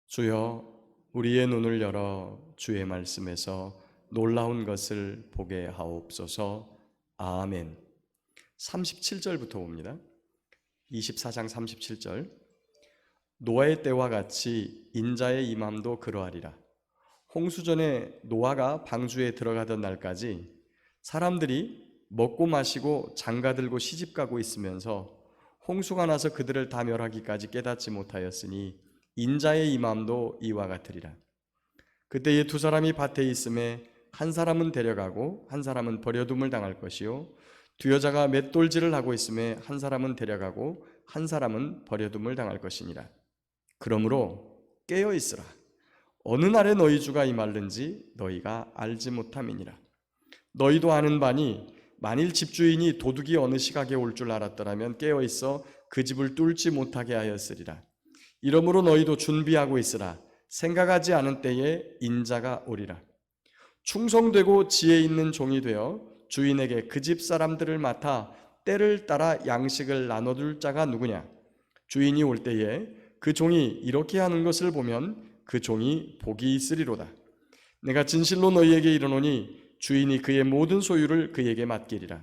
주여, 우리의 눈을 열어 주의 말씀에서 놀라운 것을 보게 하옵소서. 아멘. 37절부터 봅니다. 24장 37절. 노아의 때와 같이 인자의 임함도 그러하리라. 홍수전에 노아가 방주에 들어가던 날까지 사람들이 먹고 마시고 장가들고 시집가고 있으면서 홍수가 나서 그들을 다 멸하기까지 깨닫지 못하였으니 인자의 임함도 이와 같으리라. 그때에 두 사람이 밭에 있음에 한 사람은 데려가고 한 사람은 버려둠을 당할 것이요, 두 여자가 맷돌질을 하고 있음에 한 사람은 데려가고 한 사람은 버려둠을 당할 것이니라. 그러므로 깨어 있으라. 어느 날에 너희 주가 임할는지 너희가 알지 못함이니라. 너희도 아는 바니 만일 집주인이 도둑이 어느 시각에 올 줄 알았더라면 깨어 있어 그 집을 뚫지 못하게 하였으리라. 이러므로 너희도 준비하고 있으라. 생각하지 않은 때에 인자가 오리라. 충성되고 지혜 있는 종이 되어 주인에게 그 집 사람들을 맡아 때를 따라 양식을 나눠줄 자가 누구냐? 주인이 올 때에 그 종이 이렇게 하는 것을 보면 그 종이 복이 있으리로다. 내가 진실로 너희에게 이르노니 주인이 그의 모든 소유를 그에게 맡기리라.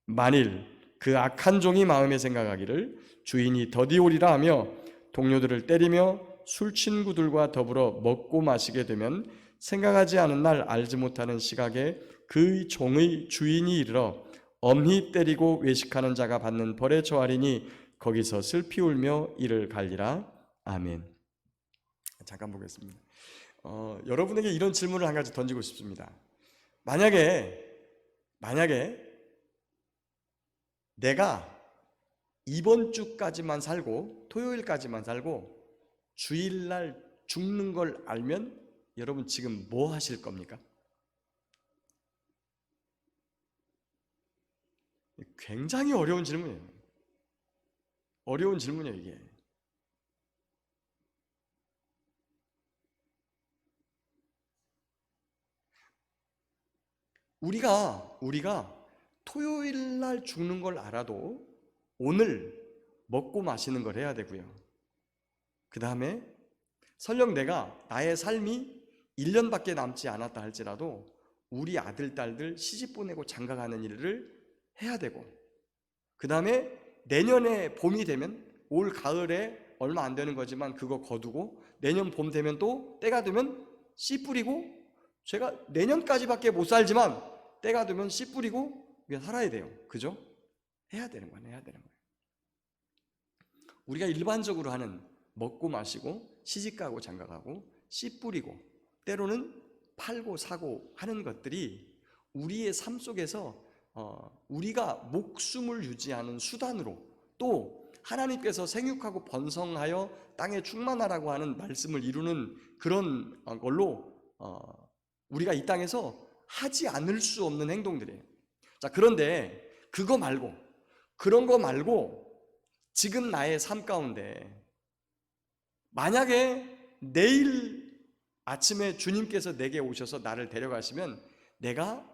만일 그 악한 종이 마음에 생각하기를 주인이 더디 오리라 하며 동료들을 때리며 술 친구들과 더불어 먹고 마시게 되면 생각하지 않은 날 알지 못하는 시각에 그 종의 주인이 이르러 엄히 때리고 외식하는 자가 받는 벌에 처하리니 거기서 슬피 울며 이를 갈리라. 아멘. 잠깐 보겠습니다. 여러분에게 이런 질문을 한 가지 던지고 싶습니다. 만약에 내가 이번 주까지만 살고 토요일까지만 살고 주일날 죽는 걸 알면 여러분 지금 뭐 하실 겁니까? 굉장히 어려운 질문이에요. 어려운 질문이에요, 이게. 우리가 토요일날 죽는 걸 알아도 오늘 먹고 마시는 걸 해야 되고요. 그 다음에 설령 내가 나의 삶이 1년밖에 남지 않았다 할지라도 우리 아들, 딸들 시집 보내고 장가가는 일을 해야 되고, 그 다음에 내년에 봄이 되면 올 가을에 얼마 안 되는 거지만 그거 거두고 내년 봄 되면 또 때가 되면 씨 뿌리고, 제가 내년까지밖에 못 살지만 때가 되면 씨 뿌리고 살아야 돼요. 그죠? 해야 되는 거예요. 우리가 일반적으로 하는 먹고 마시고 시집가고 장가가고 씨 뿌리고 때로는 팔고 사고 하는 것들이 우리의 삶 속에서 우리가 목숨을 유지하는 수단으로, 또 하나님께서 생육하고 번성하여 땅에 충만하라고 하는 말씀을 이루는 그런 걸로 우리가 이 땅에서 하지 않을 수 없는 행동들이에요. 자, 그런데 그런 거 말고 지금 나의 삶 가운데 만약에 내일 아침에 주님께서 내게 오셔서 나를 데려가시면 내가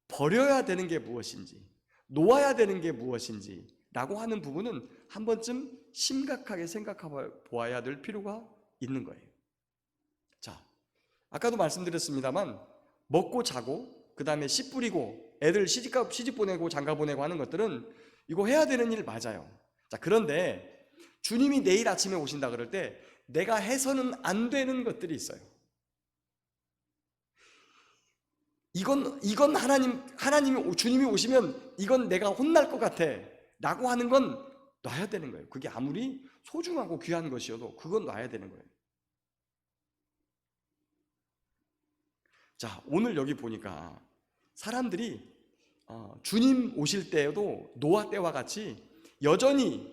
버려야 되는 게 무엇인지, 놓아야 되는 게 무엇인지 라고 하는 부분은 한 번쯤 심각하게 생각해 보아야 될 필요가 있는 거예요. 자, 아까도 말씀드렸습니다만 먹고 자고 그 다음에 씨 뿌리고 애들 시집 보내고 장가 보내고 하는 것들은 이거 해야 되는 일 맞아요. 자, 그런데 주님이 내일 아침에 오신다 그럴 때 내가 해서는 안 되는 것들이 있어요. 이건 주님이 오시면 이건 내가 혼날 것 같아 라고 하는 건 놔야 되는 거예요. 그게 아무리 소중하고 귀한 것이어도 그건 놔야 되는 거예요. 자, 오늘 여기 보니까 사람들이 주님 오실 때에도 노아 때와 같이 여전히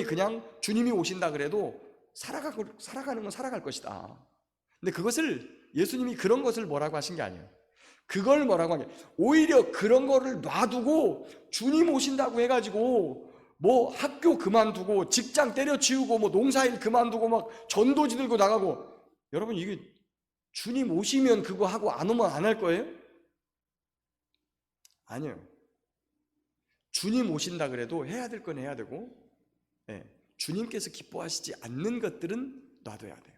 그냥 주님이 오신다 그래도 살아가는 건 살아갈 것이다. 근데 예수님이 그런 것을 뭐라고 하신 게 아니에요. 그걸 뭐라고 하냐, 오히려 그런 거를 놔두고 주님 오신다고 해가지고 뭐 학교 그만두고 직장 때려치우고 뭐 농사일 그만두고 막 전도지 들고 나가고, 여러분 이게 주님 오시면 그거 하고 안 오면 안 할 거예요? 아니에요. 주님 오신다 그래도 해야 될 건 해야 되고, 주님께서 기뻐하시지 않는 것들은 놔둬야 돼요.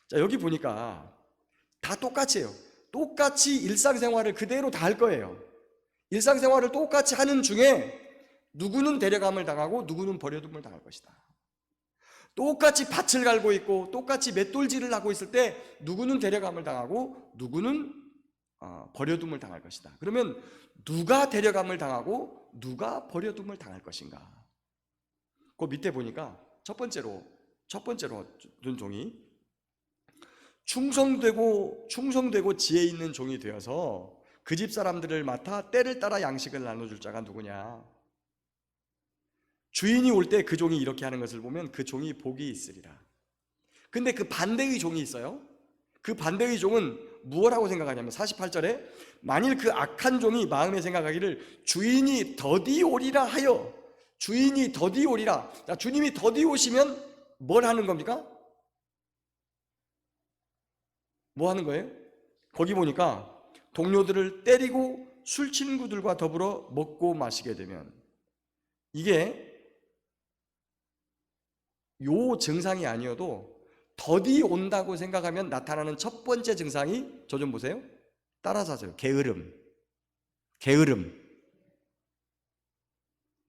자, 여기 보니까 다 똑같이 해요. 똑같이 일상생활을 그대로 다 할 거예요. 일상생활을 똑같이 하는 중에 누구는 데려감을 당하고 누구는 버려둠을 당할 것이다. 똑같이 밭을 갈고 있고 똑같이 맷돌질을 하고 있을 때 누구는 데려감을 당하고 누구는 버려둠을 당할 것이다. 그러면 누가 데려감을 당하고 누가 버려둠을 당할 것인가? 그 밑에 보니까 첫 번째로 준 종이 충성되고 지혜 있는 종이 되어서 그 집 사람들을 맡아 때를 따라 양식을 나눠줄 자가 누구냐? 주인이 올 때 그 종이 이렇게 하는 것을 보면 그 종이 복이 있으리라. 근데 그 반대의 종이 있어요. 그 반대의 종은 무엇라고 생각하냐면 48절에 만일 그 악한 종이 마음에 생각하기를 주인이 더디 오리라 하여, 주인이 더디 오리라. 자, 주님이 더디 오시면 뭘 하는 겁니까? 뭐 하는 거예요? 거기 보니까 동료들을 때리고 술 친구들과 더불어 먹고 마시게 되면, 이게 요 증상이 아니어도 더디 온다고 생각하면 나타나는 첫 번째 증상이, 저 좀 보세요. 따라서 하세요. 게으름.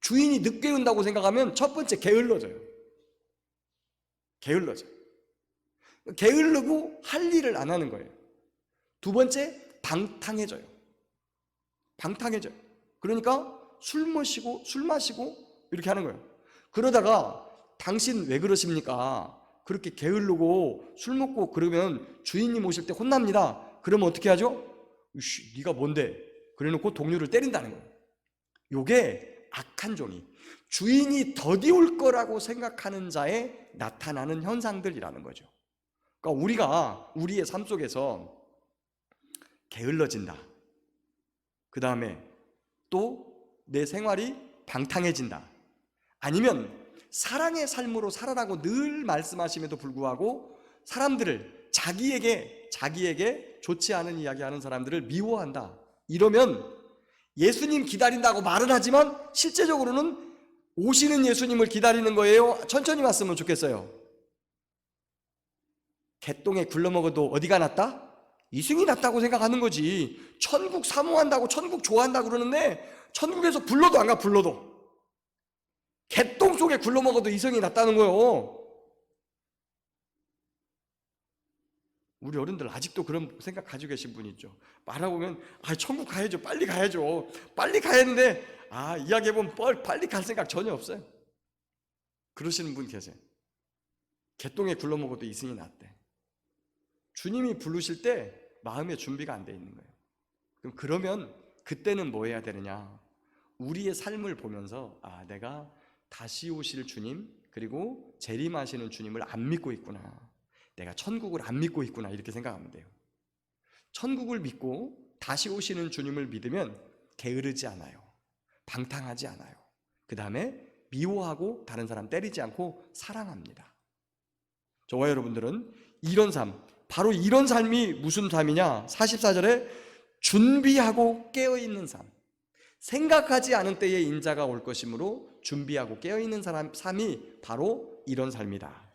주인이 늦게 온다고 생각하면 첫 번째 게을러져요. 게으르고 할 일을 안 하는 거예요. 두 번째, 방탕해져요. 그러니까 술 마시고 이렇게 하는 거예요. 그러다가 당신 왜 그러십니까? 그렇게 게으르고 술 먹고 그러면 주인님 오실 때 혼납니다. 그러면 어떻게 하죠? 네가 뭔데? 그래놓고 동료를 때린다는 거예요. 요게 악한 종이, 주인이 더디 올 거라고 생각하는 자에 나타나는 현상들이라는 거죠. 그러니까 우리가 우리의 삶 속에서 게을러진다, 그 다음에 또 내 생활이 방탕해진다, 아니면 사랑의 삶으로 살아라고 늘 말씀하심에도 불구하고 사람들을 자기에게 좋지 않은 이야기하는 사람들을 미워한다, 이러면 예수님 기다린다고 말은 하지만 실제적으로는 오시는 예수님을 기다리는 거예요? 천천히 왔으면 좋겠어요? 개똥에 굴러먹어도 어디가 낫다? 이승이 낫다고 생각하는 거지. 천국 사모한다고, 천국 좋아한다고 그러는데 천국에서 불러도 안 가. 불러도 개똥 속에 굴러먹어도 이승이 낫다는 거예요. 우리 어른들 아직도 그런 생각 가지고 계신 분 있죠. 말하고 보면 천국 가야죠, 빨리 가야죠, 빨리 가야 하는데 이야기해보면 빨리 갈 생각 전혀 없어요. 그러시는 분 계세요. 개똥에 굴러먹어도 이승이 낫대. 주님이 부르실 때 마음의 준비가 안 돼 있는 거예요. 그러면 그때는 뭐 해야 되느냐? 우리의 삶을 보면서 내가 다시 오실 주님, 그리고 재림하시는 주님을 안 믿고 있구나, 내가 천국을 안 믿고 있구나, 이렇게 생각하면 돼요. 천국을 믿고 다시 오시는 주님을 믿으면 게으르지 않아요, 방탕하지 않아요, 그 다음에 미워하고 다른 사람 때리지 않고 사랑합니다. 저와 여러분들은 이런 삶, 바로 이런 삶이 무슨 삶이냐? 44절에 준비하고 깨어있는 삶, 생각하지 않은 때에 인자가 올 것이므로 준비하고 깨어있는 삶이 바로 이런 삶이다.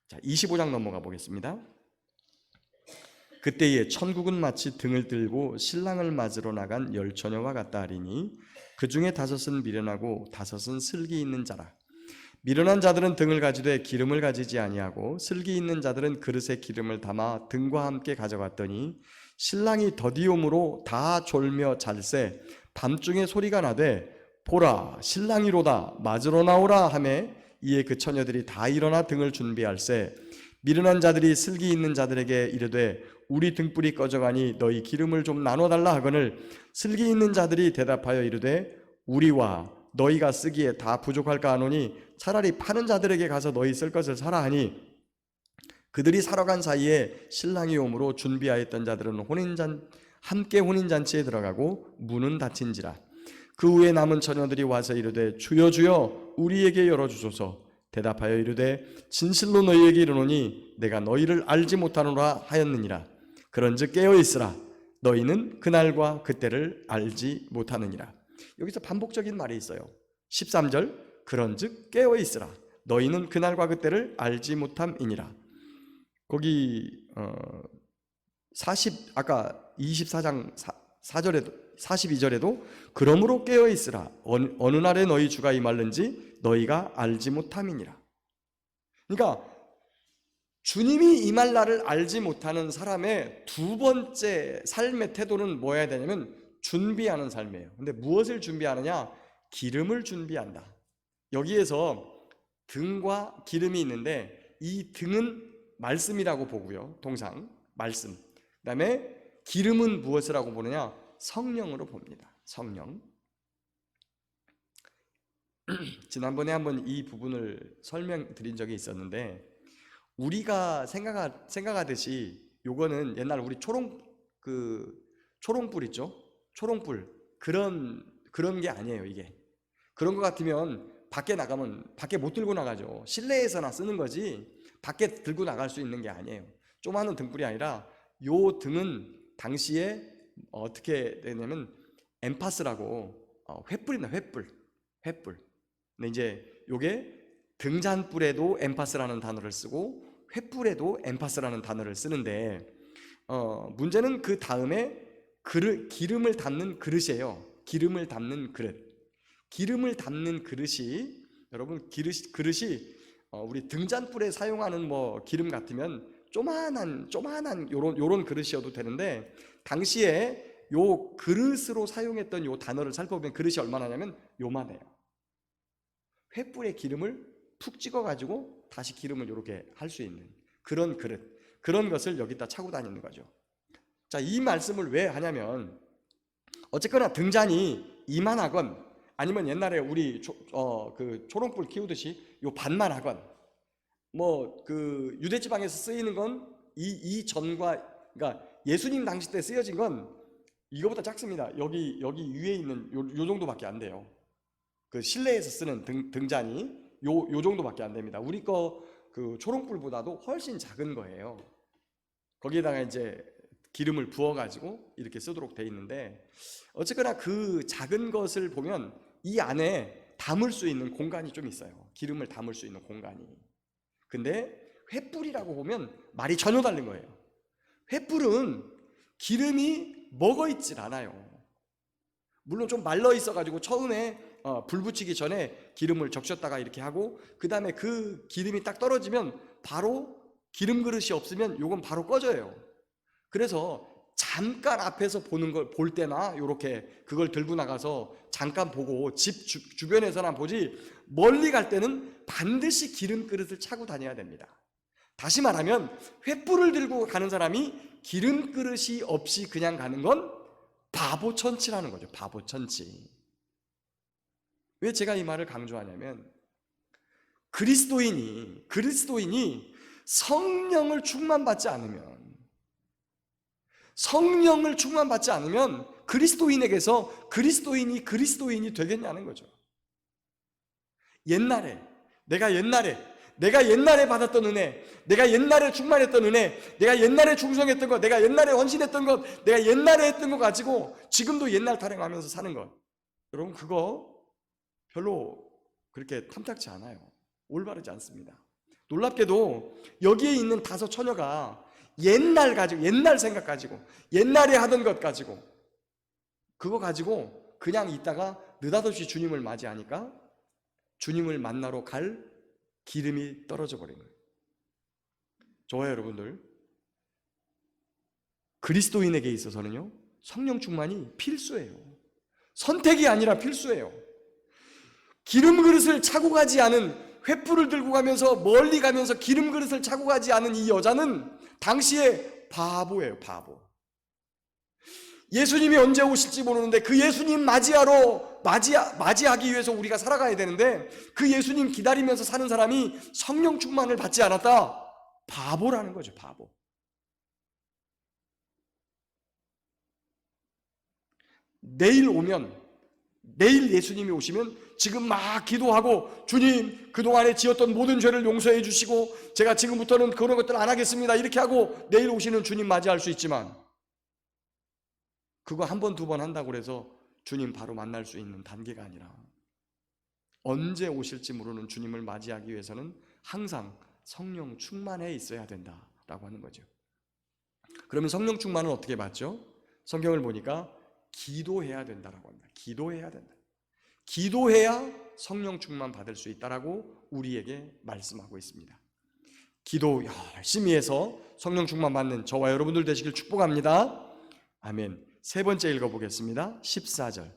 자, 25장 넘어가 보겠습니다. 그때에 천국은 마치 등을 들고 신랑을 맞으러 나간 열 처녀와 같다 하리니 그 중에 5은 미련하고 5은 슬기 있는 자라. 미련한 자들은 등을 가지되 기름을 가지지 아니하고 슬기 있는 자들은 그릇에 기름을 담아 등과 함께 가져갔더니 신랑이 더디옴으로 다 졸며 잘새 밤중에 소리가 나되 보라 신랑이로다 맞으러 나오라 하매 이에 그 처녀들이 다 일어나 등을 준비할세 미련한 자들이 슬기 있는 자들에게 이르되 우리 등불이 꺼져가니 너희 기름을 좀 나눠달라 하거늘 슬기 있는 자들이 대답하여 이르되 우리와 너희가 쓰기에 다 부족할까 하노니 차라리 파는 자들에게 가서 너희 쓸 것을 사라 하니 그들이 사러 간 사이에 신랑이 오므로 준비하였던 자들은 함께 혼인잔치에 들어가고 문은 닫힌지라. 그 후에 남은 처녀들이 와서 이르되 주여 주여 우리에게 열어주소서. 대답하여 이르되 진실로 너희에게 이르노니 내가 너희를 알지 못하노라 하였느니라. 그런즉 깨어있으라. 너희는 그날과 그때를 알지 못하느니라. 여기서 반복적인 말이 있어요. 13절 그런즉 깨어있으라. 너희는 그날과 그때를 알지 못함이니라. 거기 40 아까 24장 4절에도 42절에도 그러므로 깨어 있으라 어느 날에 너희 주가 임할는지 너희가 알지 못함이니라. 그러니까 주님이 임할 날을 알지 못하는 사람의 두 번째 삶의 태도는 뭐여야 되냐면 준비하는 삶이에요. 근데 무엇을 준비하느냐? 기름을 준비한다. 여기에서 등과 기름이 있는데 이 등은 말씀이라고 보고요. 동상 말씀. 그다음에 기름은 무엇이라고 보느냐? 성령으로 봅니다. 성령. 지난번에 한번 이 부분을 설명드린 적이 있었는데 우리가 생각하듯이 요거는 옛날 우리 초롱불 있죠? 초롱불 그런 게 아니에요. 이게 그런 것 같으면 밖에 나가면 밖에 못 들고 나가죠. 실내에서나 쓰는 거지 밖에 들고 나갈 수 있는 게 아니에요. 조그마한 등불이 아니라 요 등은 당시에 어떻게 되냐면 엠파스라고 횃불이나 횃불. 근데 이제 요게 등잔불에도 엠파스라는 단어를 쓰고 횃불에도 엠파스라는 단어를 쓰는데 문제는 그 다음에 기름을 담는 그릇이에요. 기름을 담는 그릇. 기름을 담는 그릇이 여러분 그릇이 우리 등잔불에 사용하는 뭐 기름 같으면 조만한 요런 그릇이어도 되는데 당시에 요 그릇으로 사용했던 요 단어를 살펴보면 그릇이 얼마나냐면 요만해요. 횃불에 기름을 푹 찍어가지고 다시 기름을 이렇게 할 수 있는 그런 그릇, 그런 것을 여기다 차고 다니는 거죠. 자, 이 말씀을 왜 하냐면 어쨌거나 등잔이 이만하건 아니면 옛날에 우리 그 초롱불 키우듯이 요 반만 하건 뭐 그 유대지방에서 쓰이는 건 이 전과 그러니까 예수님 당시 때 쓰여진 건 이거보다 작습니다. 여기 위에 있는 요 정도밖에 안 돼요. 그 실내에서 쓰는 등잔이 요 정도밖에 안 됩니다. 우리 거 그 초롱불보다도 훨씬 작은 거예요. 거기에다가 이제 기름을 부어가지고 이렇게 쓰도록 돼 있는데 어쨌거나 그 작은 것을 보면 이 안에 담을 수 있는 공간이 좀 있어요. 기름을 담을 수 있는 공간이. 근데 횃불이라고 보면 말이 전혀 다른 거예요. 횃불은 기름이 먹어 있질 않아요. 물론 좀 말라 있어가지고 처음에 불 붙이기 전에 기름을 적셨다가 이렇게 하고 그 다음에 그 기름이 딱 떨어지면 바로 기름 그릇이 없으면 요건 바로 꺼져요. 그래서 잠깐 앞에서 보는 걸 볼 때나 요렇게 그걸 들고 나가서 잠깐 보고 집 주변에서나 보지 멀리 갈 때는 반드시 기름 그릇을 차고 다녀야 됩니다. 다시 말하면 횃불을 들고 가는 사람이 기름 그릇이 없이 그냥 가는 건 바보천치라는 거죠. 바보천치. 왜 제가 이 말을 강조하냐면 그리스도인이 성령을 충만받지 않으면 그리스도인에게서 그리스도인이 되겠냐는 거죠. 내가 옛날에 받았던 은혜, 내가 옛날에 충만했던 은혜, 내가 옛날에 충성했던 것, 내가 옛날에 헌신했던 것, 내가 옛날에 했던 거 가지고 지금도 옛날 타령하면서 사는 것, 여러분 그거 별로 그렇게 탐탁치 않아요. 올바르지 않습니다. 놀랍게도 여기에 있는 5 처녀가 옛날 생각 가지고 옛날에 하던 것 가지고 그거 가지고 그냥 있다가 느닷없이 주님을 맞이하니까 주님을 만나러 갈 기름이 떨어져 버린 거예요. 좋아요, 여러분들. 그리스도인에게 있어서는요, 성령 충만이 필수예요. 선택이 아니라 필수예요. 기름 그릇을 차고 가지 않은, 횃불을 들고 가면서 멀리 가면서 기름 그릇을 차고 가지 않은 이 여자는 당시에 바보예요, 바보. 예수님이 언제 오실지 모르는데 그 예수님 맞이하기 위해서 우리가 살아가야 되는데 그 예수님 기다리면서 사는 사람이 성령 충만을 받지 않았다. 바보라는 거죠, 바보. 내일 예수님이 오시면 지금 막 기도하고 주님 그동안에 지었던 모든 죄를 용서해 주시고 제가 지금부터는 그런 것들 안 하겠습니다 이렇게 하고 내일 오시는 주님 맞이할 수 있지만 그거 1번, 2번 한다고 해서 주님 바로 만날 수 있는 단계가 아니라 언제 오실지 모르는 주님을 맞이하기 위해서는 항상 성령 충만해 있어야 된다. 라고 하는 거죠. 그러면 성령 충만은 어떻게 받죠? 성경을 보니까 기도해야 된다라고 합니다. 기도해야 된다. 기도해야 성령 충만 받을 수 있다라고 우리에게 말씀하고 있습니다. 기도 열심히 해서 성령 충만 받는 저와 여러분들 되시길 축복합니다. 아멘. 세 번째 읽어보겠습니다. 14절.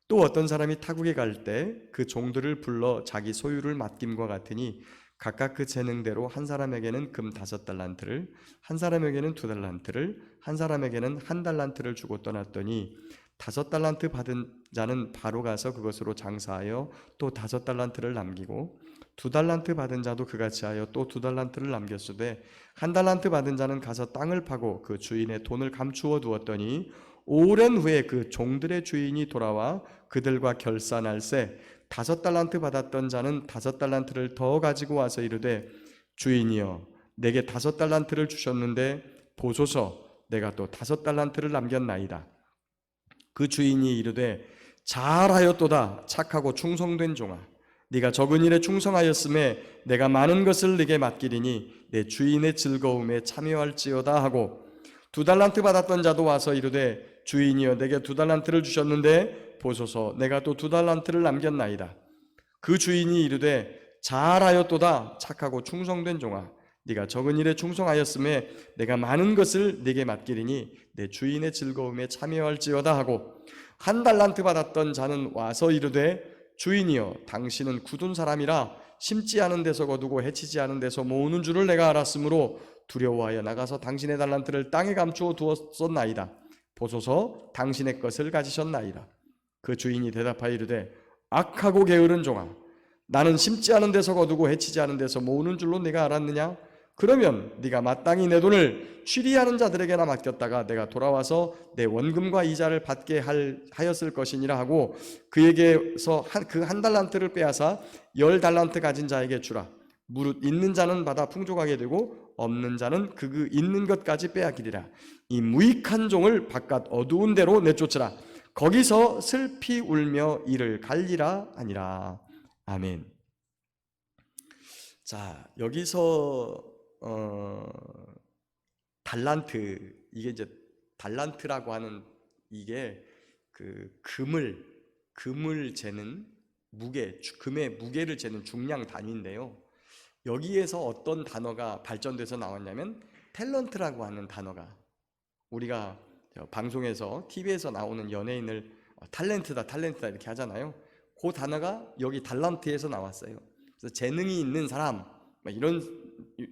또 어떤 사람이 타국에 갈 때 그 종들을 불러 자기 소유를 맡김과 같으니 각각 그 재능대로 한 사람에게는 금 5달란트를, 한 사람에게는 2달란트를, 한 사람에게는 1달란트를 주고 떠났더니 5달란트 받은 자는 바로 가서 그것으로 장사하여 또 5달란트를 남기고 2달란트 받은 자도 그같이 하여 또 2달란트를 남겼으되 1달란트 받은 자는 가서 땅을 파고 그 주인의 돈을 감추어 두었더니 오랜 후에 그 종들의 주인이 돌아와 그들과 결산할세 5달란트 받았던 자는 5달란트를 더 가지고 와서 이르되 주인이여 내게 5달란트를 주셨는데 보소서 내가 또 5달란트를 남겼나이다. 그 주인이 이르되 잘하였도다 착하고 충성된 종아 네가 적은 일에 충성하였음에 내가 많은 것을 네게 맡기리니 내 주인의 즐거움에 참여할지어다 하고 2달란트 받았던 자도 와서 이르되 주인이여 내게 2달란트를 주셨는데 보소서 내가 또 2달란트를 남겼나이다. 그 주인이 이르되 잘하였도다 착하고 충성된 종아 네가 적은 일에 충성하였음에 내가 많은 것을 네게 맡기리니 내 주인의 즐거움에 참여할지어다 하고 1달란트 받았던 자는 와서 이르되 주인이여 당신은 굳은 사람이라 심지 않은 데서 거두고 해치지 않은 데서 모으는 줄을 내가 알았으므로 두려워하여 나가서 당신의 달란트를 땅에 감추어 두었었나이다. 보소서 당신의 것을 가지셨나이다. 그 주인이 대답하여 이르되 악하고 게으른 종아 나는 심지 않은 데서 거두고 해치지 않은 데서 모으는 줄로 네가 알았느냐? 그러면 네가 마땅히 내 돈을 취리하는 자들에게나 맡겼다가 내가 돌아와서 내 원금과 이자를 받게 하였을 것이니라 하고 그에게서 그 1달란트를 빼앗아 10달란트 가진 자에게 주라. 무릇 있는 자는 받아 풍족하게 되고 없는 자는 그 있는 것까지 빼앗기리라. 이 무익한 종을 바깥 어두운 데로 내쫓으라. 거기서 슬피 울며 이를 갈리라 하니라. 아멘. 자, 여기서 달란트, 이게 이제 달란트라고 하는 이게 그 금을 재는 무게, 금의 무게를 재는 중량 단위인데요. 여기에서 어떤 단어가 발전돼서 나왔냐면 탤런트라고 하는 단어가, 우리가 방송에서 TV에서 나오는 연예인을 탤런트다 이렇게 하잖아요. 그 단어가 여기 달란트에서 나왔어요. 그래서 재능이 있는 사람 이런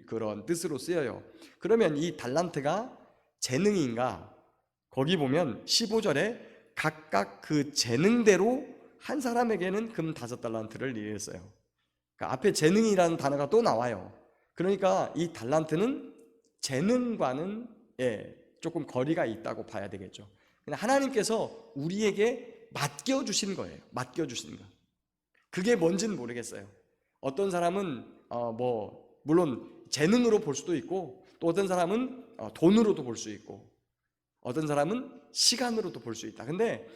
그런 뜻으로 쓰여요. 그러면 이 달란트가 재능인가? 거기 보면 15절에 각각 그 재능대로 한 사람에게는 금 5달란트를 이랬어요. 그러니까 앞에 재능이라는 단어가 또 나와요. 그러니까 이 달란트는 재능과는 조금 거리가 있다고 봐야 되겠죠. 하나님께서 우리에게 맡겨주신 거예요. 맡겨주신 거. 그게 뭔지는 모르겠어요. 어떤 사람은 물론 재능으로 볼 수도 있고, 또 어떤 사람은 돈으로도 볼 수 있고, 어떤 사람은 시간으로도 볼 수 있다. 근데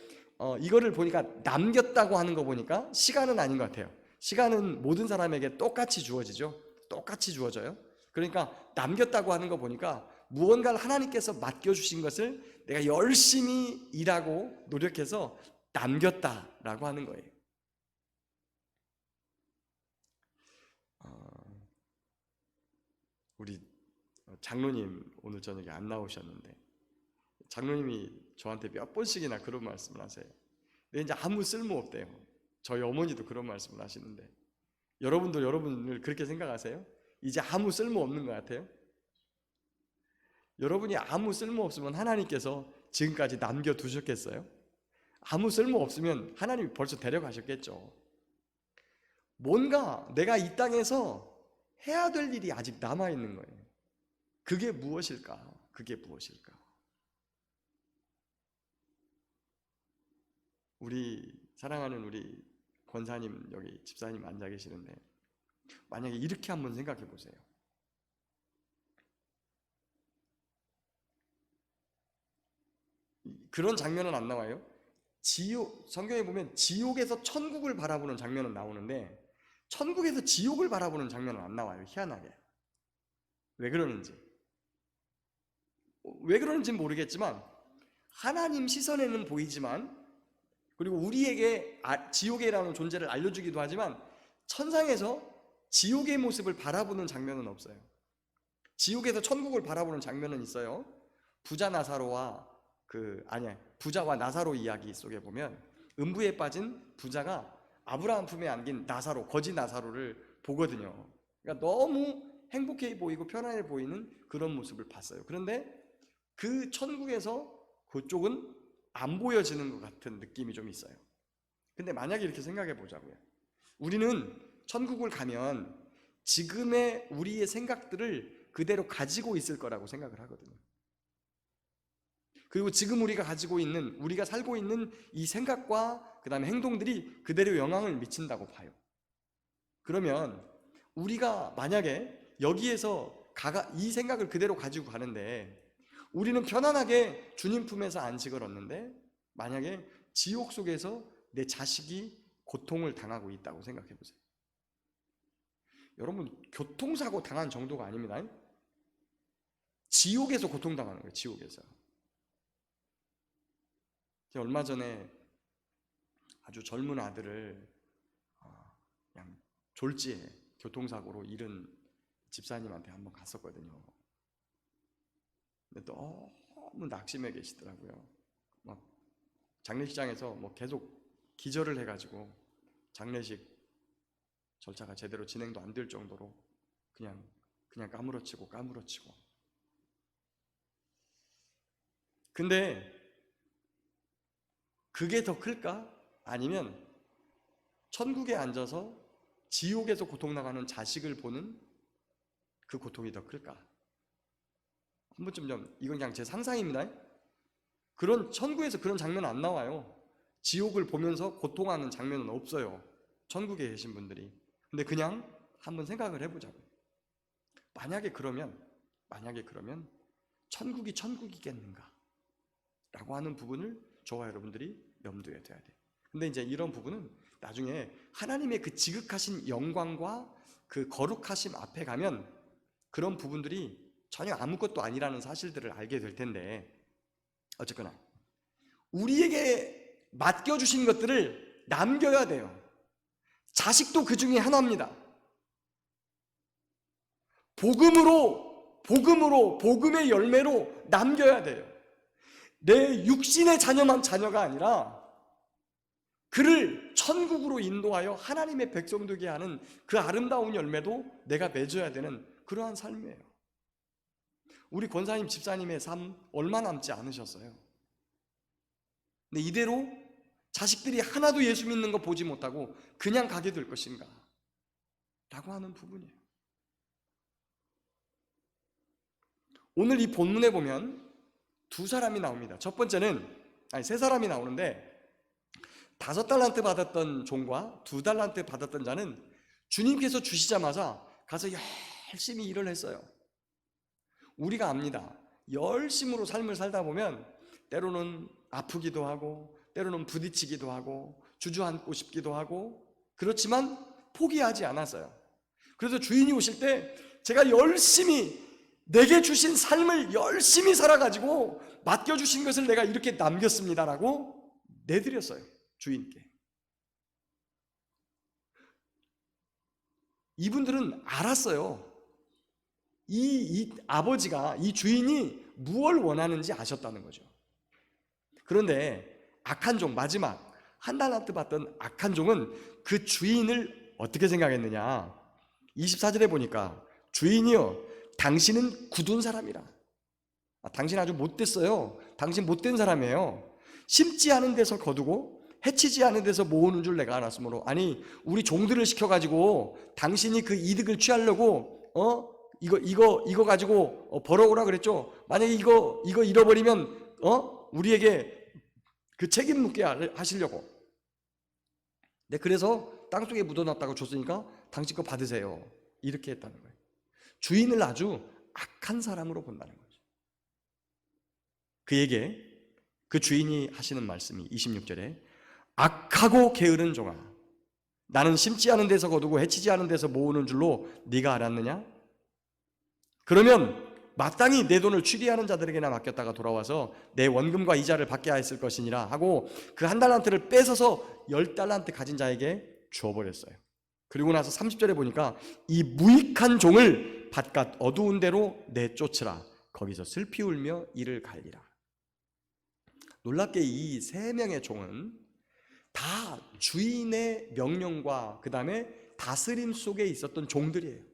이거를 보니까 남겼다고 하는 거 보니까 시간은 아닌 것 같아요. 시간은 모든 사람에게 똑같이 주어지죠. 똑같이 주어져요. 그러니까 남겼다고 하는 거 보니까 무언가를 하나님께서 맡겨주신 것을 내가 열심히 일하고 노력해서 남겼다라고 하는 거예요. 우리 장로님 오늘 저녁에 안 나오셨는데 장로님이 저한테 몇 번씩이나 그런 말씀을 하세요. 근데 이제 아무 쓸모 없대요. 저희 어머니도 그런 말씀을 하시는데 여러분도 여러분을 그렇게 생각하세요? 이제 아무 쓸모 없는 것 같아요? 여러분이 아무 쓸모 없으면 하나님께서 지금까지 남겨두셨겠어요? 아무 쓸모 없으면 하나님이 벌써 데려가셨겠죠. 뭔가 내가 이 땅에서 해야 될 일이 아직 남아있는 거예요. 그게 무엇일까? 그게 무엇일까? 우리 사랑하는 우리 권사님, 여기 집사님 앉아 계시는데 만약에 이렇게 한번 생각해 보세요. 그런 장면은 안 나와요. 성경에 보면 지옥에서 천국을 바라보는 장면은 나오는데 천국에서 지옥을 바라보는 장면은 안 나와요. 희한하게. 왜 그러는지. 왜 그러는지는 모르겠지만 하나님 시선에는 보이지만, 그리고 우리에게 지옥이라는 존재를 알려주기도 하지만, 천상에서 지옥의 모습을 바라보는 장면은 없어요. 지옥에서 천국을 바라보는 장면은 있어요. 부자와 나사로 이야기 속에 보면 음부에 빠진 부자가 아브라함 품에 안긴 거지 나사로를 보거든요. 그러니까 너무 행복해 보이고 편안해 보이는 그런 모습을 봤어요. 그런데 그 천국에서 그쪽은 안 보여지는 것 같은 느낌이 좀 있어요. 근데 만약에 이렇게 생각해 보자고요. 우리는 천국을 가면 지금의 우리의 생각들을 그대로 가지고 있을 거라고 생각을 하거든요. 그리고 지금 우리가 살고 있는 이 생각과 그 다음에 행동들이 그대로 영향을 미친다고 봐요. 그러면 우리가 만약에 여기에서 이 생각을 그대로 가지고 가는데, 우리는 편안하게 주님 품에서 안식을 얻는데, 만약에 지옥 속에서 내 자식이 고통을 당하고 있다고 생각해 보세요. 여러분, 교통사고 당한 정도가 아닙니다. 지옥에서 고통당하는 거예요. 지옥에서. 제가 얼마 전에 아주 젊은 아들을 그냥 졸지에 교통사고로 잃은 집사님한테 한번 갔었거든요. 근데 너무 낙심해 계시더라고요. 막 장례식장에서 계속 기절을 해가지고 장례식 절차가 제대로 진행도 안 될 정도로 그냥 까무러치고. 근데 그게 더 클까? 아니면 천국에 앉아서 지옥에서 고통나가는 자식을 보는 그 고통이 더 클까? 한 번쯤 이건 그냥 제 상상입니다. 천국에서 그런 장면 안 나와요. 지옥을 보면서 고통하는 장면은 없어요. 천국에 계신 분들이. 근데 그냥 한번 생각을 해보자고요. 만약에 그러면 천국이 천국이겠는가? 라고 하는 부분을 저와 여러분들이 염두에 둬야 돼요. 근데 이제 이런 부분은 나중에 하나님의 그 지극하신 영광과 그 거룩하심 앞에 가면 그런 부분들이 전혀 아무것도 아니라는 사실들을 알게 될 텐데, 어쨌거나 우리에게 맡겨주신 것들을 남겨야 돼요. 자식도 그 중에 하나입니다. 복음의 열매로 남겨야 돼요. 내 육신의 자녀가 아니라 그를 천국으로 인도하여 하나님의 백성 되게 하는 그 아름다운 열매도 내가 맺어야 되는 그러한 삶이에요. 우리 권사님, 집사님의 삶 얼마 남지 않으셨어요. 근데 이대로 자식들이 하나도 예수 믿는 거 보지 못하고 그냥 가게 될 것인가? 라고 하는 부분이에요. 오늘 이 본문에 보면 두 사람이 나옵니다. 첫 번째는, 세 사람이 나오는데, 5달란트 받았던 종과 2달란트 받았던 자는 주님께서 주시자마자 가서 열심히 일을 했어요. 우리가 압니다. 열심으로 삶을 살다 보면 때로는 아프기도 하고, 때로는 부딪히기도 하고, 주저앉고 싶기도 하고, 그렇지만 포기하지 않았어요. 그래서 주인이 오실 때 제가 열심히 내게 주신 삶을 열심히 살아가지고 맡겨주신 것을 내가 이렇게 남겼습니다라고 내드렸어요. 주인께. 이분들은 알았어요. 이 아버지가, 이 주인이 무엇을 원하는지 아셨다는 거죠. 그런데 악한 종, 마지막 1달란트 받던 악한 종은 그 주인을 어떻게 생각했느냐? 24절에 보니까 주인이요, 당신은 굳은 사람이라. 당신 아주 못됐어요. 당신 못된 사람이에요. 심지 않은 데서 거두고 해치지 않은 데서 모으는 줄 내가 알았으므로. 아니, 우리 종들을 시켜가지고 당신이 그 이득을 취하려고 이거 가지고 벌어오라 그랬죠. 만약에 이거 잃어버리면 우리에게 그 책임 묻게 하시려고. 네, 그래서 땅속에 묻어놨다고 줬으니까 당신 거 받으세요. 이렇게 했다는 거예요. 주인을 아주 악한 사람으로 본다는 거죠. 그에게 그 주인이 하시는 말씀이 26절에 악하고 게으른 종아, 나는 심지 않은 데서 거두고 해치지 않은 데서 모으는 줄로 네가 알았느냐? 그러면 마땅히 내 돈을 취리하는 자들에게나 맡겼다가 돌아와서 내 원금과 이자를 받게 하였을 것이니라 하고 그 한 달란트를 뺏어서 10달란트 가진 자에게 주어버렸어요. 그리고 나서 30절에 보니까 이 무익한 종을 바깥 어두운 데로 내쫓으라. 거기서 슬피 울며 이를 갈리라. 놀랍게 이 세 명의 종은 다 주인의 명령과 그 다음에 다스림 속에 있었던 종들이에요.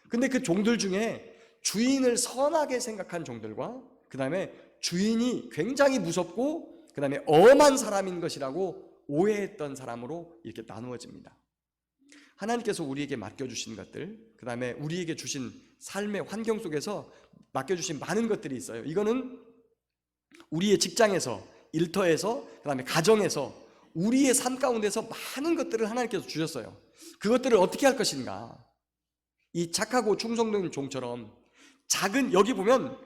근데 그 종들 중에 주인을 선하게 생각한 종들과 그 다음에 주인이 굉장히 무섭고 그 다음에 엄한 사람인 것이라고 오해했던 사람으로 이렇게 나누어집니다. 하나님께서 우리에게 맡겨주신 것들, 그 다음에 우리에게 주신 삶의 환경 속에서 맡겨주신 많은 것들이 있어요. 이거는 우리의 직장에서, 일터에서, 그 다음에 가정에서 우리의 삶 가운데서 많은 것들을 하나님께서 주셨어요. 그것들을 어떻게 할 것인가? 이 착하고 충성된 종처럼 작은, 여기 보면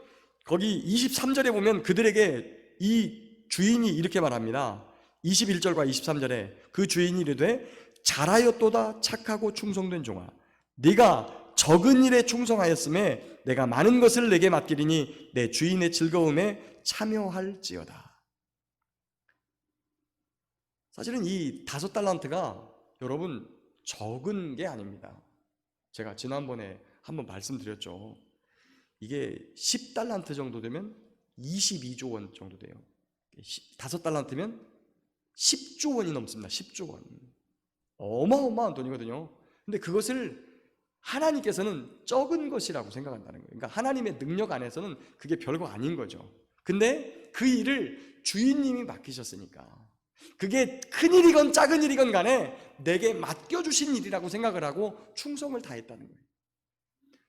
거기 23절에 보면 그들에게 이 주인이 이렇게 말합니다. 21절과 23절에 그 주인이 이르되 잘하였도다 착하고 충성된 종아, 네가 적은 일에 충성하였음에 내가 많은 것을 내게 맡기리니 내 주인의 즐거움에 참여할지어다. 사실은 이 5달란트가 여러분 적은 게 아닙니다. 제가 지난번에 한번 말씀드렸죠. 이게 10달란트 정도 되면 22조 원 정도 돼요. 5달란트면 10조 원이 넘습니다. 10조 원. 어마어마한 돈이거든요. 근데 그것을 하나님께서는 적은 것이라고 생각한다는 거예요. 그러니까 하나님의 능력 안에서는 그게 별거 아닌 거죠. 근데 그 일을 주인님이 맡기셨으니까 그게 큰 일이건 작은 일이건 간에 내게 맡겨주신 일이라고 생각을 하고 충성을 다했다는 거예요.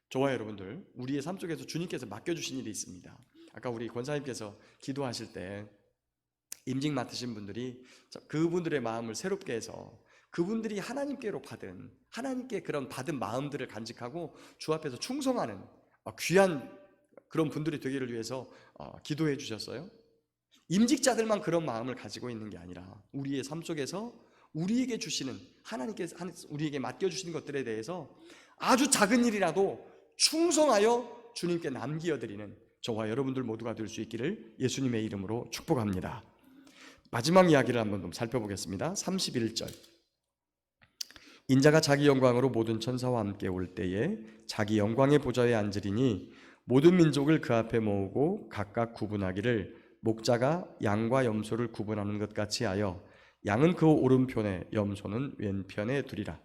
저와 여러분들, 우리의 삶 속에서 주님께서 맡겨주신 일이 있습니다. 아까 우리 권사님께서 기도하실 때 임직 맡으신 분들이 그분들의 마음을 새롭게 해서 그분들이 하나님께로 받은, 하나님께 그런 받은 마음들을 간직하고 주 앞에서 충성하는 귀한 그런 분들이 되기를 위해서 기도해 주셨어요. 임직자들만 그런 마음을 가지고 있는 게 아니라 우리의 삶 속에서 우리에게 주시는, 하나님께서 우리에게 맡겨주시는 것들에 대해서 아주 작은 일이라도 충성하여 주님께 남기어드리는 저와 여러분들 모두가 될 수 있기를 예수님의 이름으로 축복합니다. 마지막 이야기를 한번 좀 살펴보겠습니다. 31절. 인자가 자기 영광으로 모든 천사와 함께 올 때에 자기 영광의 보좌에 앉으리니 모든 민족을 그 앞에 모으고 각각 구분하기를 목자가 양과 염소를 구분하는 것 같이 하여 양은 그 오른편에 염소는 왼편에 두리라.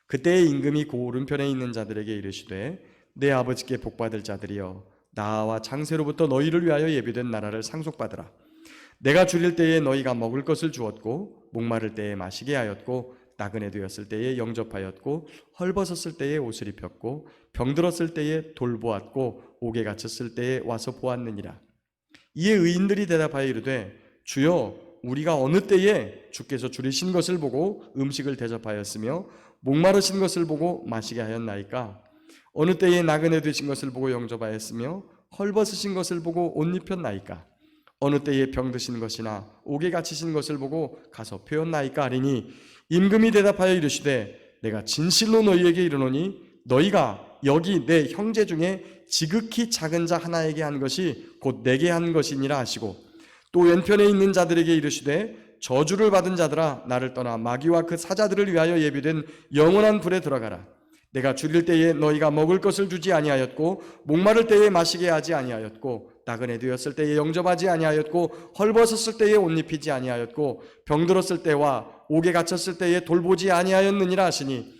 그때의 임금이 그 오른편에 있는 자들에게 이르시되 내 아버지께 복받을 자들이여 나와 창세로부터 너희를 위하여 예비된 나라를 상속받으라. 내가 줄일 때에 너희가 먹을 것을 주었고 목마를 때에 마시게 하였고 나그네 되었을 때에 영접하였고 헐벗었을 때에 옷을 입혔고 병들었을 때에 돌보았고 옥에 갇혔을 때에 와서 보았느니라. 이에 의인들이 대답하여 이르되 주여 우리가 어느 때에 주께서 줄이신 것을 보고 음식을 대접하였으며 목마르신 것을 보고 마시게 하였나이까? 어느 때에 나그네 되신 것을 보고 영접하였으며 헐벗으신 것을 보고 옷 입혔나이까? 어느 때에 병드신 것이나 옥에 갇히신 것을 보고 가서 배웠나이까 하리니 임금이 대답하여 이르시되 내가 진실로 너희에게 이르노니 너희가 여기 내 형제 중에 지극히 작은 자 하나에게 한 것이 곧 내게 한 것이니라 하시고 또 왼편에 있는 자들에게 이르시되 저주를 받은 자들아 나를 떠나 마귀와 그 사자들을 위하여 예비된 영원한 불에 들어가라. 내가 줄일 때에 너희가 먹을 것을 주지 아니하였고 목마를 때에 마시게 하지 아니하였고 나그네 되었을 때에 영접하지 아니하였고 헐벗었을 때에 옷 입히지 아니하였고 병들었을 때와 옥에 갇혔을 때에 돌보지 아니하였느니라 하시니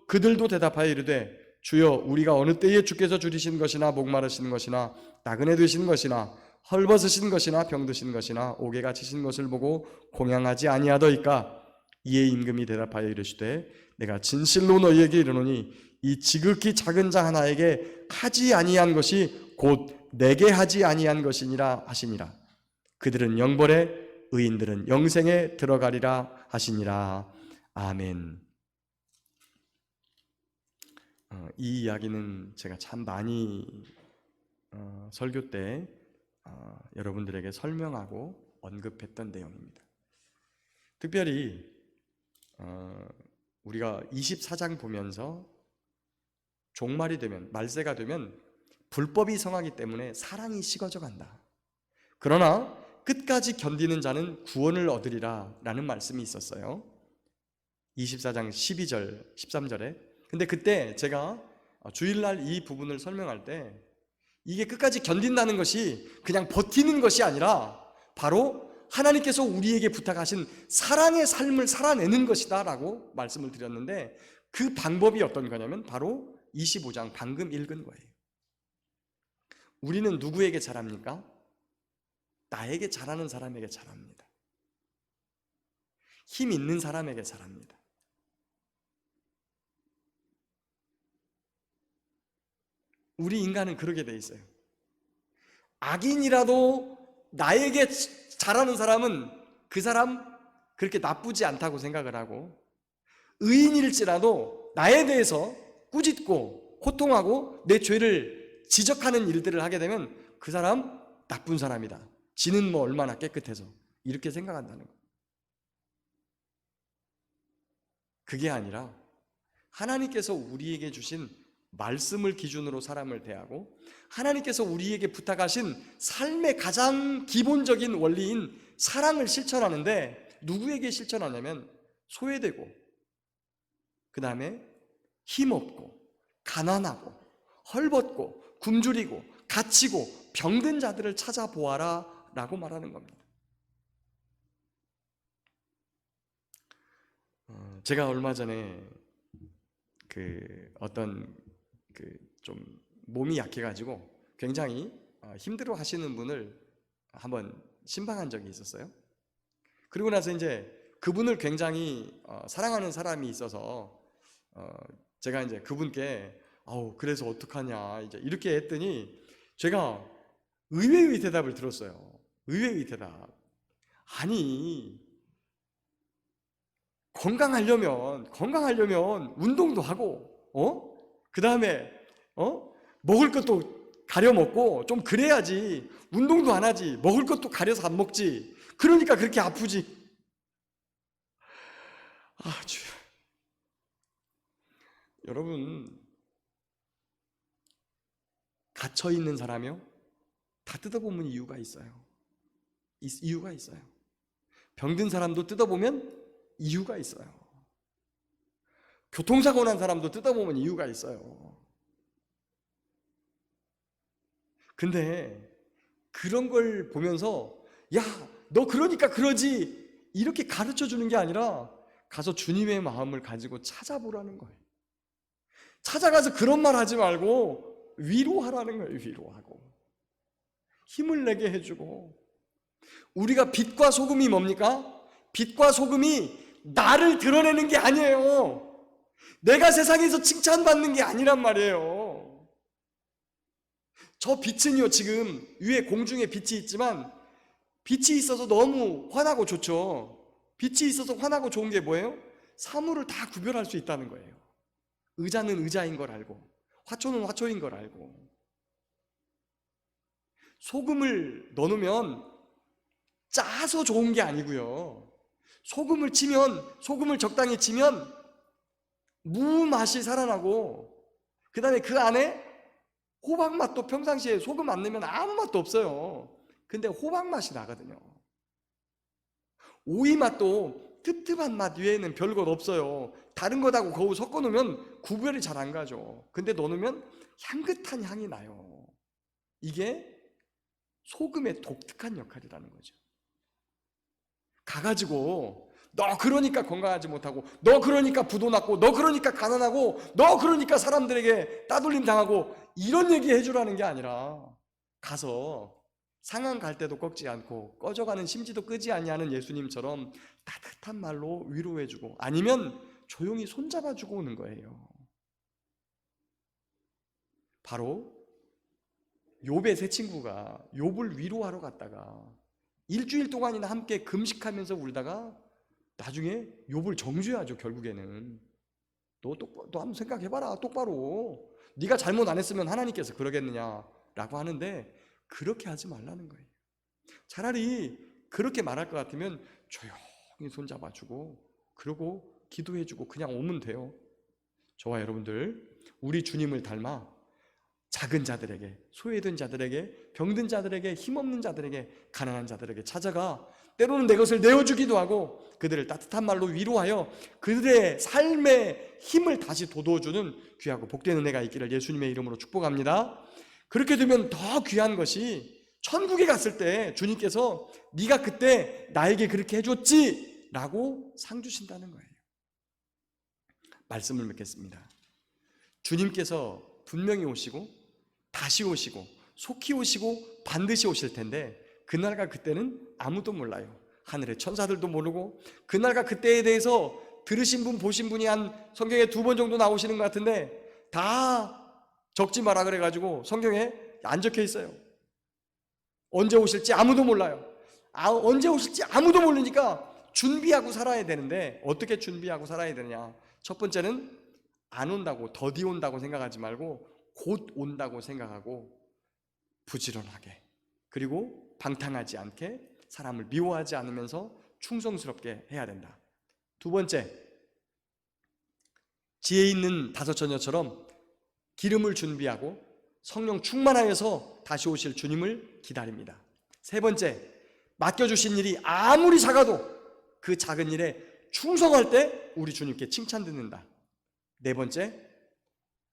그들도 대답하여 이르되 주여 우리가 어느 때에 주께서 줄이신 것이나 목마르신 것이나 나그네 되신 것이나 헐벗으신 것이나 병드신 것이나 옥에 갇히신 것을 보고 공양하지 아니하더이까? 이에 임금이 대답하여 이르시되 내가 진실로 너희에게 이르노니 이 지극히 작은 자 하나에게 하지 아니한 것이 곧 내게 하지 아니한 것이니라 하시니라. 그들은 영벌에 의인들은 영생에 들어가리라 하시니라. 아멘. 이 이야기는 제가 참 많이 설교 때 여러분들에게 설명하고 언급했던 내용입니다. 특별히 우리가 24장 보면서 종말이 되면, 말세가 되면 불법이 성하기 때문에 사랑이 식어져 간다. 그러나 끝까지 견디는 자는 구원을 얻으리라 라는 말씀이 있었어요. 24장 12절 13절에. 근데 그때 제가 주일날 이 부분을 설명할 때 이게 끝까지 견딘다는 것이 그냥 버티는 것이 아니라 바로 하나님께서 우리에게 부탁하신 사랑의 삶을 살아내는 것이다 라고 말씀을 드렸는데, 그 방법이 어떤 거냐면 바로 25장 방금 읽은 거예요. 우리는 누구에게 잘합니까? 나에게 잘하는 사람에게 잘합니다. 힘 있는 사람에게 잘합니다. 우리 인간은 그렇게 돼 있어요. 악인이라도 나에게 잘하는 사람은 그 사람 그렇게 나쁘지 않다고 생각을 하고, 의인일지라도 나에 대해서 꾸짖고 호통하고 내 죄를 지적하는 일들을 하게 되면 그 사람 나쁜 사람이다. 지는 뭐 얼마나 깨끗해서, 이렇게 생각한다는 거예요. 그게 아니라 하나님께서 우리에게 주신 말씀을 기준으로 사람을 대하고, 하나님께서 우리에게 부탁하신 삶의 가장 기본적인 원리인 사랑을 실천하는데, 누구에게 실천하냐면 소외되고, 그 다음에 힘없고 가난하고 헐벗고 굶주리고 갇히고 병든 자들을 찾아보아라 라고 말하는 겁니다. 제가 얼마 전에 어떤 좀 몸이 약해가지고 굉장히 힘들어 하시는 분을 한번 신방한 적이 있었어요. 그리고 나서 이제 그분을 굉장히 사랑하는 사람이 있어서 제가 이제 그분께 그래서 어떡하냐 이제 이렇게 했더니, 제가 의외의 대답을 들었어요. 의외의 대답. 아니, 건강하려면 운동도 하고, 그 다음에 먹을 것도 가려 먹고 좀 그래야지. 운동도 안 하지, 먹을 것도 가려서 안 먹지, 그러니까 그렇게 아프지. 주여. 여러분, 갇혀있는 사람이요, 다 뜯어보면 이유가 있어요. 이유가 있어요. 병든 사람도 뜯어보면 이유가 있어요. 교통사고 난 사람도 뜯어보면 이유가 있어요. 근데 그런 걸 보면서 야, 너 그러니까 그러지, 이렇게 가르쳐 주는 게 아니라 가서 주님의 마음을 가지고 찾아보라는 거예요. 찾아가서 그런 말 하지 말고 위로하라는 거예요. 위로하고 힘을 내게 해주고. 우리가 빛과 소금이 뭡니까? 빛과 소금이 나를 드러내는 게 아니에요. 내가 세상에서 칭찬받는 게 아니란 말이에요. 저 빛은요, 지금 위에 공중에 빛이 있지만 빛이 있어서 너무 환하고 좋죠. 빛이 있어서 환하고 좋은 게 뭐예요? 사물을 다 구별할 수 있다는 거예요. 의자는 의자인 걸 알고, 화초는 화초인 걸 알고. 소금을 넣으면 짜서 좋은 게 아니고요, 소금을 적당히 치면 무 맛이 살아나고, 그 다음에 그 안에 호박 맛도, 평상시에 소금 안 넣으면 아무 맛도 없어요. 근데 호박 맛이 나거든요. 오이 맛도 찝찝한 맛 외에는 별것 없어요. 다른 것하고 거우 섞어 놓으면 구별이 잘 안 가죠. 근데 넣으면 향긋한 향이 나요. 이게 소금의 독특한 역할이라는 거죠. 가가지고 너 그러니까 건강하지 못하고, 너 그러니까 부도 났고, 너 그러니까 가난하고, 너 그러니까 사람들에게 따돌림 당하고, 이런 얘기 해주라는 게 아니라, 가서 상한 갈 때도 꺾지 않고 꺼져가는 심지도 끄지 아니하는 예수님처럼 따뜻한 말로 위로해주고, 아니면 조용히 손잡아주고 오는 거예요. 바로 욥의 세 친구가 욥을 위로하러 갔다가 일주일 동안이나 함께 금식하면서 울다가 나중에 욥을 정죄하죠. 결국에는 너 한번 생각해봐라. 똑바로 네가 잘못 안 했으면 하나님께서 그러겠느냐라고 하는데, 그렇게 하지 말라는 거예요. 차라리 그렇게 말할 것 같으면 조용히 손잡아주고 그러고 기도해주고 그냥 오면 돼요. 저와 여러분들 우리 주님을 닮아 작은 자들에게, 소외된 자들에게, 병든 자들에게, 힘없는 자들에게, 가난한 자들에게 찾아가 때로는 내 것을 내어주기도 하고 그들을 따뜻한 말로 위로하여 그들의 삶의 힘을 다시 돋워주는 귀하고 복된 은혜가 있기를 예수님의 이름으로 축복합니다. 그렇게 되면 더 귀한 것이 천국에 갔을 때 주님께서 네가 그때 나에게 그렇게 해줬지 라고 상 주신다는 거예요. 말씀을 맺겠습니다. 주님께서 분명히 오시고 다시 오시고 속히 오시고 반드시 오실 텐데 그날과 그때는 아무도 몰라요. 하늘의 천사들도 모르고 그날과 그때에 대해서 들으신 분 보신 분이 한 성경에 2번 정도 나오시는 것 같은데 다 적지 마라 그래가지고 성경에 안 적혀 있어요. 언제 오실지 아무도 몰라요. 언제 오실지 아무도 모르니까 준비하고 살아야 되는데 어떻게 준비하고 살아야 되느냐. 첫 번째는 안 온다고, 더디 온다고 생각하지 말고 곧 온다고 생각하고 부지런하게, 그리고 방탕하지 않게, 사람을 미워하지 않으면서 충성스럽게 해야 된다. 두 번째, 지혜 있는 5 처녀처럼 기름을 준비하고 성령 충만하여서 다시 오실 주님을 기다립니다. 세 번째, 맡겨주신 일이 아무리 작아도 그 작은 일에 충성할 때 우리 주님께 칭찬 듣는다. 네 번째,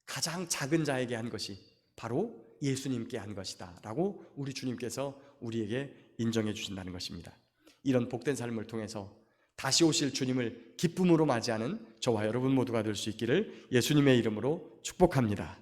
가장 작은 자에게 한 것이 바로 예수님께 한 것이다 라고 우리 주님께서 우리에게 인정해 주신다는 것입니다. 이런 복된 삶을 통해서 다시 오실 주님을 기쁨으로 맞이하는 저와 여러분 모두가 될 수 있기를 예수님의 이름으로 축복합니다.